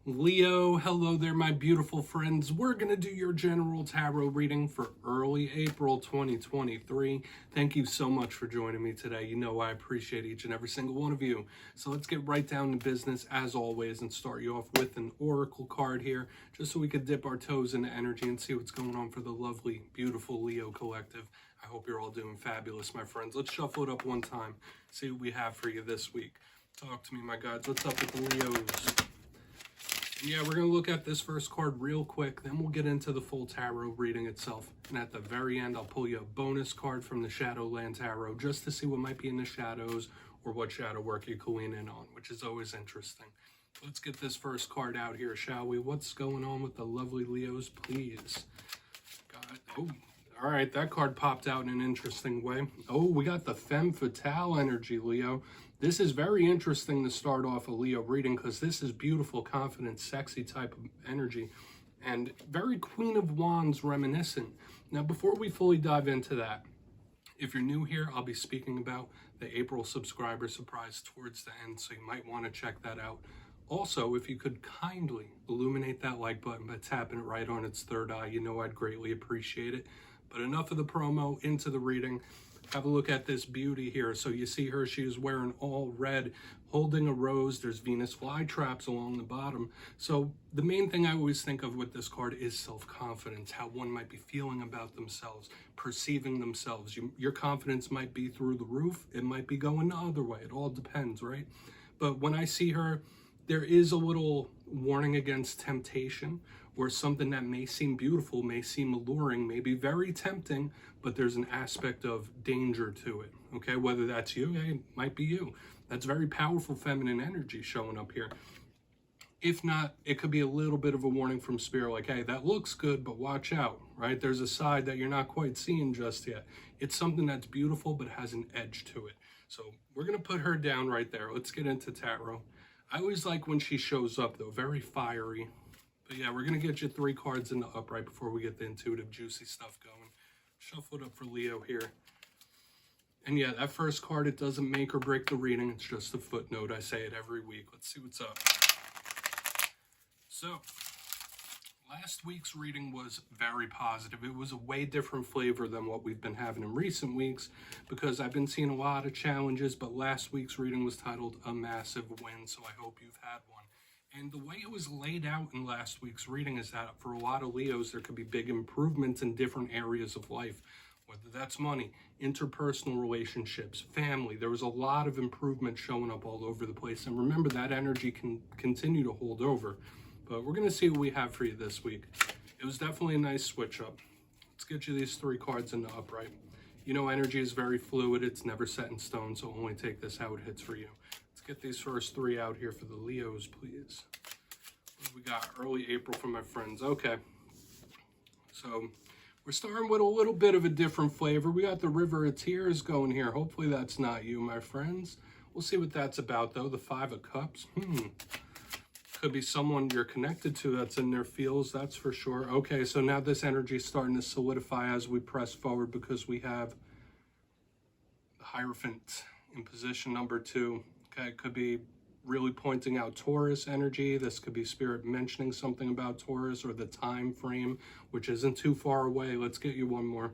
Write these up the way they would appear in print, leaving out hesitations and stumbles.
Leo, hello there, my beautiful friends. We're going to do your general tarot reading for early April 2023. Thank you so much for joining me today. You know I appreciate each and every single one of you. So let's get right down to business as always and start you off with an oracle card here, just so we could dip our toes into energy and see what's going on for the lovely, beautiful Leo collective. I hope you're all doing fabulous, my friends. Let's shuffle it up one time, see what we have for you this week. Talk to me, my gods. What's up with the Leos? Yeah, we're going to look at this first card real quick, then we'll get into the full tarot reading itself. And at the very end, I'll pull you a bonus card from the Shadowland Tarot just to see what might be in the shadows or what shadow work you can lean in on, which is always interesting. Let's get this first card out here, shall we? What's going on with the lovely Leos, please? Oh, all right, that card popped out in an interesting way. Oh, we got the Femme fatale energy, Leo. This is very interesting to start off a Leo reading because this is beautiful, confident, sexy type of energy and very Queen of Wands reminiscent. Now, before we fully dive into that, if you're new here, I'll be speaking about the April subscriber surprise towards the end, so you might want to check that out. Also, if you could kindly illuminate that like button by tapping it right on its third eye, you know I'd greatly appreciate it. But enough of the promo, into the reading. Have a look at this beauty here. So you see her, she is wearing all red, holding a rose. There's Venus flytraps along the bottom. So the main thing I always think of with this card is self-confidence, how one might be feeling about themselves, perceiving themselves. Your confidence might be through the roof. It might be going the other way. It all depends, right? But when I see her, there is a little warning against temptation, or something that may seem beautiful, may seem alluring, may be very tempting, but there's an aspect of danger to it, okay? Whether that's you, hey, it might be you. That's very powerful feminine energy showing up here. If not, it could be a little bit of a warning from spirit, like, hey, that looks good, but watch out, right? There's a side that you're not quite seeing just yet. It's something that's beautiful, but has an edge to it. So we're gonna put her down right there. Let's get into tarot. I always like when she shows up, though, very fiery. But yeah, we're going to get you 3 cards in the upright before we get the intuitive, juicy stuff going. Shuffle it up for Leo here. And yeah, that first card, it doesn't make or break the reading. It's just a footnote. I say it every week. Let's see what's up. So, last week's reading was very positive. It was a way different flavor than what we've been having in recent weeks because I've been seeing a lot of challenges, but last week's reading was titled A Massive Win, so I hope you've had one. And the way it was laid out in last week's reading is that for a lot of Leos, there could be big improvements in different areas of life, whether that's money, interpersonal relationships, family. There was a lot of improvement showing up all over the place. And remember, that energy can continue to hold over. But we're going to see what we have for you this week. It was definitely a nice switch up. Let's get you these 3 cards in the upright. You know, energy is very fluid. It's never set in stone, so only take this how it hits for you. Get these first 3 out here for the Leos, please. What do we got? Early April for my friends. Okay. So we're starting with a little bit of a different flavor. We got the River of Tears going here. Hopefully that's not you, my friends. We'll see what that's about, though. The 5 of Cups. Could be someone you're connected to that's in their feels, that's for sure. Okay, so now this energy is starting to solidify as we press forward because we have the Hierophant in position number 2. Okay, it could be really pointing out Taurus energy. This could be spirit mentioning something about Taurus or the time frame, which isn't too far away. Let's get you one more.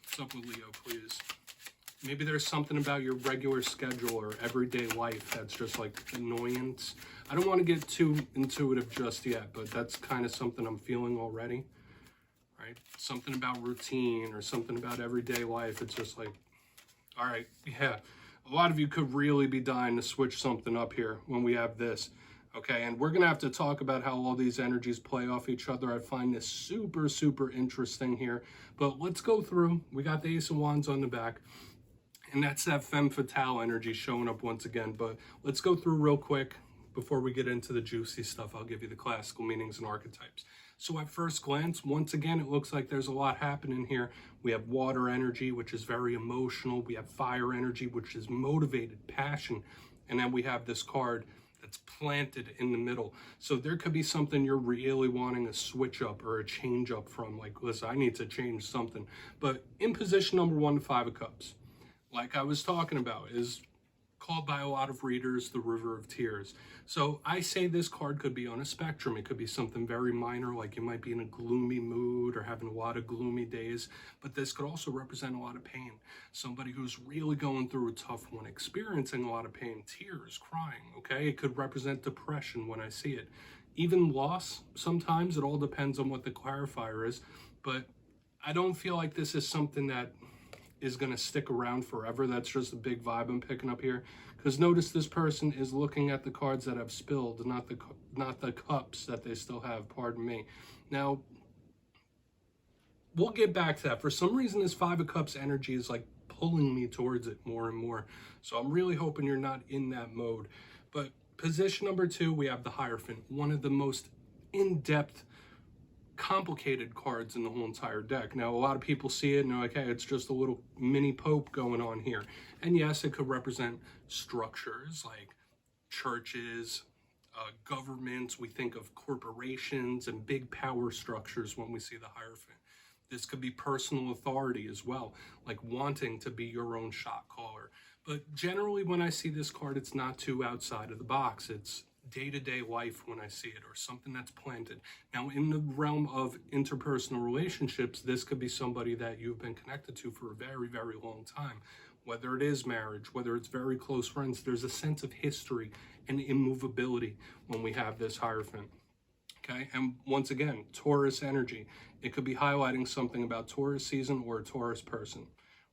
What's up with Leo, please? Maybe there's something about your regular schedule or everyday life that's just like annoyance. I don't want to get too intuitive just yet, but that's kind of something I'm feeling already, right? Something about routine or something about everyday life. It's just like, all right, yeah. A lot of you could really be dying to switch something up here when we have this, okay? And we're going to have to talk about how all these energies play off each other. I find this super, super interesting here. But let's go through. We got the Ace of Wands on the back, and that's that Femme fatale energy showing up once again. But let's go through real quick before we get into the juicy stuff. I'll give you the classical meanings and archetypes. So at first glance, once again, it looks like there's a lot happening here. We have water energy, which is very emotional. We have fire energy, which is motivated, passion. And then we have this card that's planted in the middle. So there could be something you're really wanting a switch up or a change up from. Like, listen, I need to change something. But in position number 1, the 5 of Cups, like I was talking about, is called by a lot of readers the River of Tears. So I say this card could be on a spectrum. It could be something very minor, like you might be in a gloomy mood or having a lot of gloomy days, but this could also represent a lot of pain. Somebody who's really going through a tough one, experiencing a lot of pain, tears, crying, okay? It could represent depression when I see it. Even loss, sometimes. It all depends on what the clarifier is, but I don't feel like this is something that is going to stick around forever. That's just a big vibe I'm picking up here. Because notice this person is looking at the cards that have spilled, not the cups that they still have, pardon me. Now, we'll get back to that. For some reason, this Five of Cups energy is like pulling me towards it more and more. So I'm really hoping you're not in that mode. But position number 2, we have the Hierophant, one of the most in-depth, complicated cards in the whole entire deck. Now, a lot of people see it and they're like, hey, it's just a little mini pope going on here. And yes, it could represent structures like churches, governments. We think of corporations and big power structures when we see the Hierophant. This could be personal authority as well, like wanting to be your own shot caller. But generally, when I see this card, it's not too outside of the box. It's day-to-day life when I see it, or something that's planted. Now, in the realm of interpersonal relationships, this could be somebody that you've been connected to for a very, very long time. Whether it is marriage, whether it's very close friends, there's a sense of history and immovability when we have this Hierophant. Okay, and once again, Taurus energy. It could be highlighting something about Taurus season or a Taurus person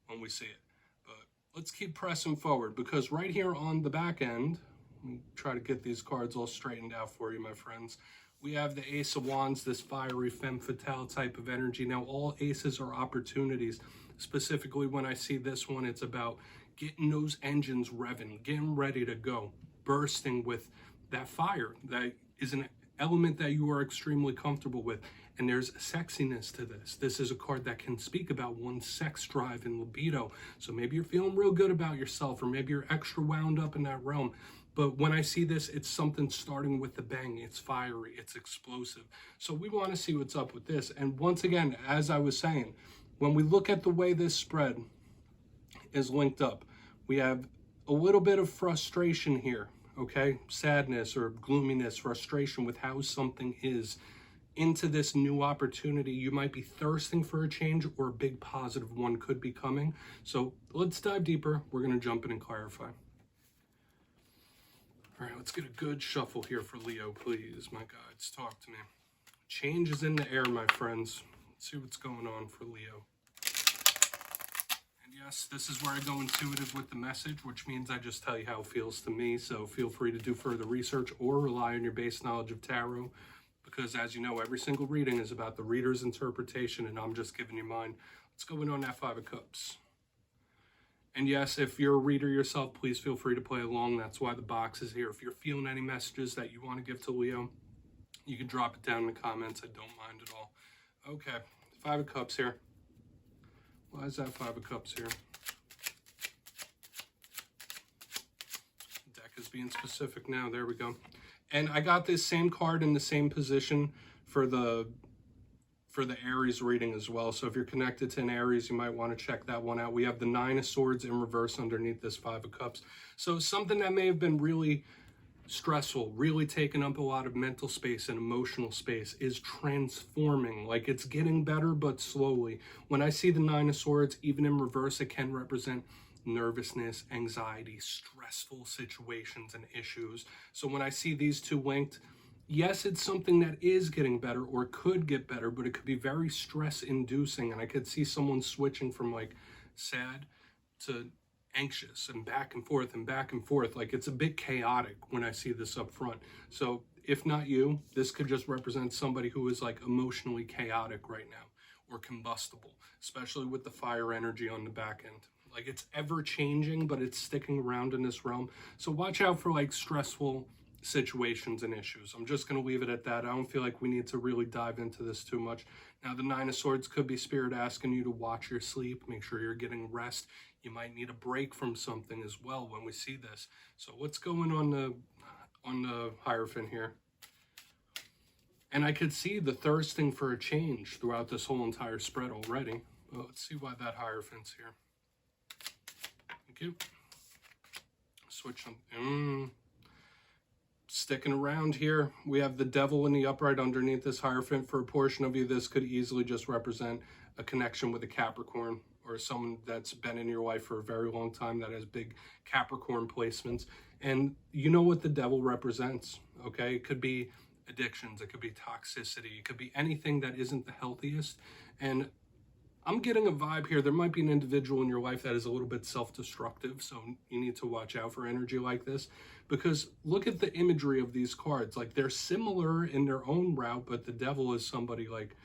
when we see it. But let's keep pressing forward, because right here on the back end, let me try to get these cards all straightened out for you, my friends. We have the Ace of Wands, this fiery femme fatale type of energy. Now, all aces are opportunities. Specifically, when I see this one, it's about getting those engines revving, getting ready to go, bursting with that fire. That is an element that you are extremely comfortable with. And there's sexiness to this. This is a card that can speak about one's sex drive and libido. So maybe you're feeling real good about yourself, or maybe you're extra wound up in that realm. But when I see this, it's something starting with the bang. It's fiery, it's explosive. So we want to see what's up with this. And once again, as I was saying, when we look at the way this spread is linked up, we have a little bit of frustration here, okay? Sadness or gloominess, frustration with how something is. Into this new opportunity, you might be thirsting for a change, or a big positive one could be coming. So let's dive deeper. We're going to jump in and clarify. All right, let's get a good shuffle here for Leo, please. My guides, talk to me. Change is in the air, my friends. Let's see what's going on for Leo. And yes, this is where I go intuitive with the message, which means I just tell you how it feels to me. So feel free to do further research or rely on your base knowledge of tarot, because as you know, every single reading is about the reader's interpretation, and I'm just giving you mine. Let's go in on that Five of Cups. And yes, if you're a reader yourself, please feel free to play along. That's why the box is here. If you're feeling any messages that you want to give to Leo, you can drop it down in the comments. I don't mind at all. Okay, Five of Cups here. Why is that Five of Cups here? The deck is being specific now. There we go. And I got this same card in the same position for the Aries reading as well. So if you're connected to an Aries, you might want to check that one out. We have the Nine of Swords in reverse underneath this Five of Cups. So something that may have been really stressful, really taking up a lot of mental space and emotional space, is transforming. Like, it's getting better, but slowly. When I see the Nine of Swords, even in reverse, it can represent nervousness, anxiety, stressful situations and issues. So when I see these two linked, yes, it's something that is getting better or could get better, but it could be very stress inducing. And I could see someone switching from like sad to anxious and back and forth and back and forth. Like, it's a bit chaotic when I see this up front. So if not you, this could just represent somebody who is like emotionally chaotic right now, or combustible, especially with the fire energy on the back end. Like, it's ever changing, but it's sticking around in this realm. So watch out for like stressful situations and issues. I'm just going to leave it at that. I don't feel like we need to really dive into this too much. Now, the Nine of Swords could be Spirit asking you to watch your sleep, make sure you're getting rest. You might need a break from something as well when we see this. So what's going on the Hierophant here? And I could see the thirsting for a change throughout this whole entire spread already. Well, let's see why that Hierophant's here. Thank you. switch on. Sticking around here, we have the devil in the upright underneath this Hierophant. For a portion of you, this could easily just represent a connection with a Capricorn or someone that's been in your life for a very long time that has big Capricorn placements. And you know what the devil represents, okay? It could be addictions, it could be toxicity, it could be anything that isn't the healthiest. And I'm getting a vibe here. There might be an individual in your life that is a little bit self-destructive, so you need to watch out for energy like this, because look at the imagery of these cards. Like, they're similar in their own route, but the devil is somebody like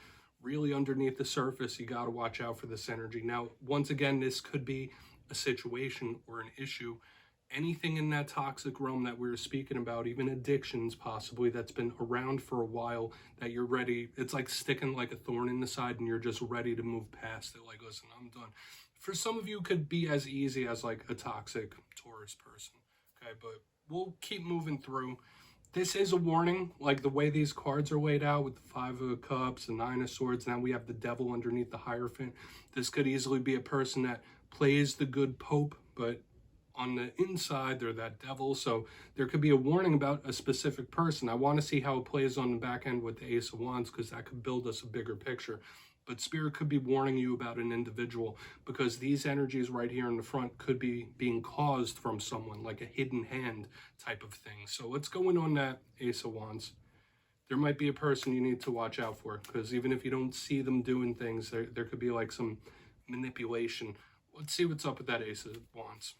really underneath the surface. You got to watch out for this energy. Now, once again, this could be a situation or an issue. Anything in that toxic realm that we were speaking about, even addictions possibly, that's been around for a while, that you're ready, it's like sticking like a thorn in the side and you're just ready to move past it. Like, listen, I'm done. For some of you, it could be as easy as like a toxic Taurus person, okay? But we'll keep moving through. This is a warning, like the way these cards are laid out with the Five of Cups, the Nine of Swords, now we have the devil underneath the Hierophant. This could easily be a person that plays the good Pope, but on the inside, they're that devil. So there could be a warning about a specific person. I want to see how it plays on the back end with the Ace of Wands, because that could build us a bigger picture. But Spirit could be warning you about an individual, because these energies right here in the front could be being caused from someone, like a hidden hand type of thing. So let's go in on that Ace of Wands. There might be a person you need to watch out for, because even if you don't see them doing things, there could be like some manipulation. Let's see what's up with that Ace of Wands.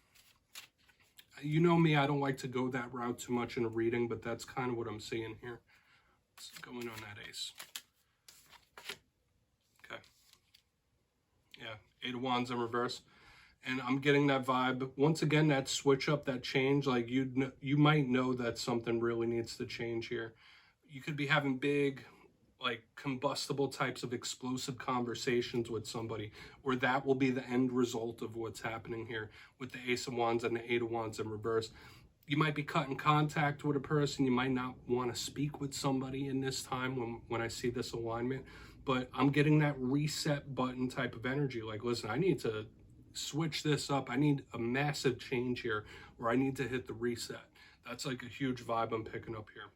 You know me, I don't like to go that route too much in a reading, but that's kind of what I'm seeing here. Let's go in on that Ace. Okay. Yeah, Eight of Wands in reverse. And I'm getting that vibe. Once again, that switch up, that change, like you might know that something really needs to change here. You could be having big, like combustible types of explosive conversations with somebody, or that will be the end result of what's happening here with the Ace of Wands and the Eight of Wands in reverse. You might be cutting contact with a person. You might not want to speak with somebody in this time when I see this alignment, but I'm getting that reset button type of energy. Like, listen, I need to switch this up. I need a massive change here, or I need to hit the reset. That's like a huge vibe I'm picking up here.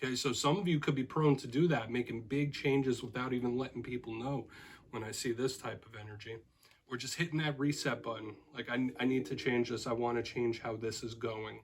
Okay, so some of you could be prone to do that, making big changes without even letting people know when I see this type of energy. Or just hitting that reset button. Like, I need to change this. I want to change how this is going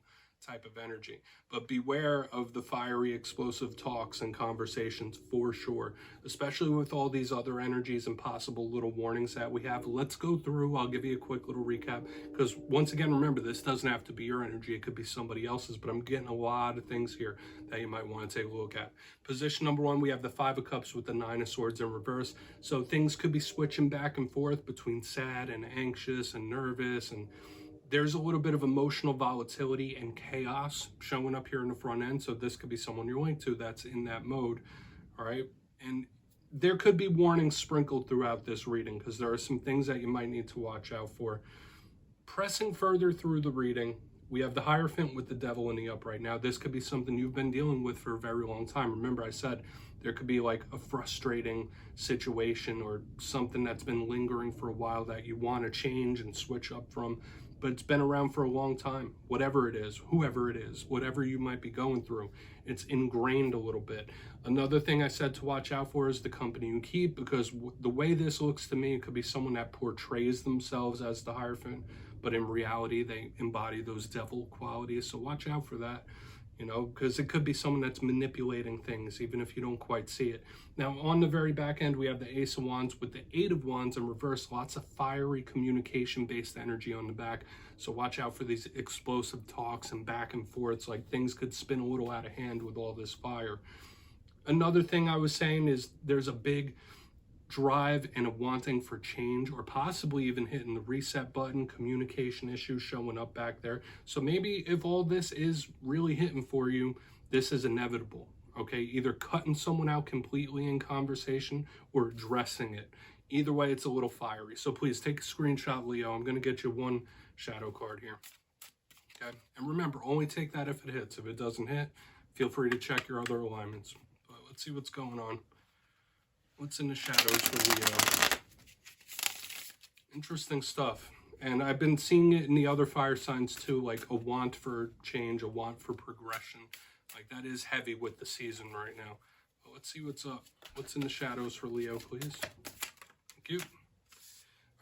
type of energy. But beware of the fiery, explosive talks and conversations for sure, especially with all these other energies and possible little warnings that we have. Let's go through. I'll give you a quick little recap, because once again, remember, this doesn't have to be your energy. It could be somebody else's, but I'm getting a lot of things here that you might want to take a look at. Position number one, we have the Five of Cups with the Nine of Swords in reverse. So things could be switching back and forth between sad and anxious and nervous, and there's a little bit of emotional volatility and chaos showing up here in the front end. So this could be someone you're linked to that's in that mode, all right? And there could be warnings sprinkled throughout this reading, because there are some things that you might need to watch out for. Pressing further through the reading, we have the Hierophant with the devil in the upright. Now, this could be something you've been dealing with for a very long time. Remember, I said there could be like a frustrating situation or something that's been lingering for a while that you want to change and switch up from, but it's been around for a long time. Whatever it is, whoever it is, whatever you might be going through, it's ingrained a little bit. Another thing I said to watch out for is the company you keep, because the way this looks to me, it could be someone that portrays themselves as the Hierophant, but in reality, they embody those devil qualities. So watch out for that, you know, because it could be someone that's manipulating things, even if you don't quite see it. Now, on the very back end, we have the Ace of Wands with the Eight of Wands in reverse. Lots of fiery communication-based energy on the back. So watch out for these explosive talks and back and forths. Like, things could spin a little out of hand with all this fire. Another thing I was saying is there's a big drive and a wanting for change, or possibly even hitting the reset button, communication issues showing up back there. So maybe if all this is really hitting for you, this is inevitable, okay? Either cutting someone out completely in conversation or addressing it. Either way, it's a little fiery. So please take a screenshot, Leo. I'm going to get you one shadow card here, okay? And remember, only take that if it hits. If it doesn't hit, feel free to check your other alignments. But let's see what's going on. What's in the shadows for Leo? Interesting stuff. And I've been seeing it in the other fire signs too, like a want for change, a want for progression. Like that is heavy with the season right now. But let's see what's up. What's in the shadows for Leo, please? Thank you.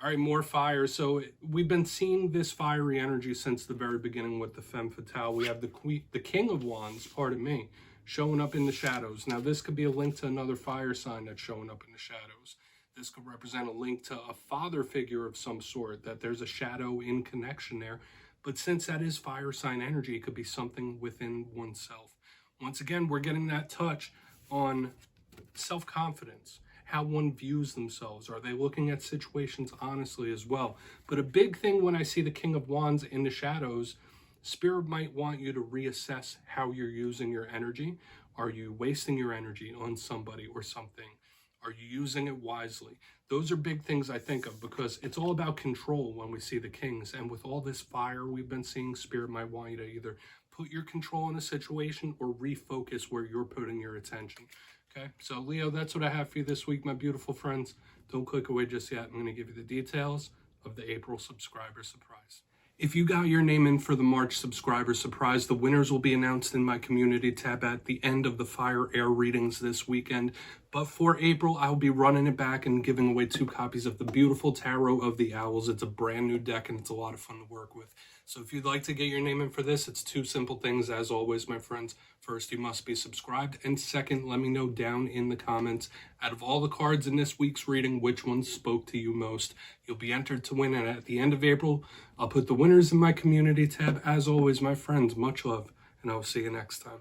All right, more fire. So we've been seeing this fiery energy since the very beginning with the Femme fatale. We have the King of Wands, pardon me, showing up in the shadows. Now, this could be a link to another fire sign that's showing up in the shadows. This could represent a link to a father figure of some sort, that there's a shadow in connection there. But since that is fire sign energy, it could be something within oneself. Once again, we're getting that touch on self-confidence, how one views themselves. Are they looking at situations honestly as well? But a big thing when I see the King of Wands in the shadows, Spirit might want you to reassess how you're using your energy. Are you wasting your energy on somebody or something? Are you using it wisely? Those are big things I think of, because it's all about control when we see the kings. And with all this fire we've been seeing, Spirit might want you to either put your control in a situation or refocus where you're putting your attention. Okay, so Leo, that's what I have for you this week, my beautiful friends. Don't click away just yet. I'm going to give you the details of the April subscriber surprise. If you got your name in for the March subscriber surprise, the winners will be announced in my community tab at the end of the Fire Air readings this weekend. But for April, I'll be running it back and giving away 2 copies of the beautiful Tarot of the Owls. It's a brand new deck and it's a lot of fun to work with. So if you'd like to get your name in for this, it's 2 simple things as always, my friends. First, you must be subscribed. And second, let me know down in the comments, out of all the cards in this week's reading, which ones spoke to you most. You'll be entered to win. And at the end of April, I'll put the winners in my community tab. As always, my friends, much love, and I'll see you next time.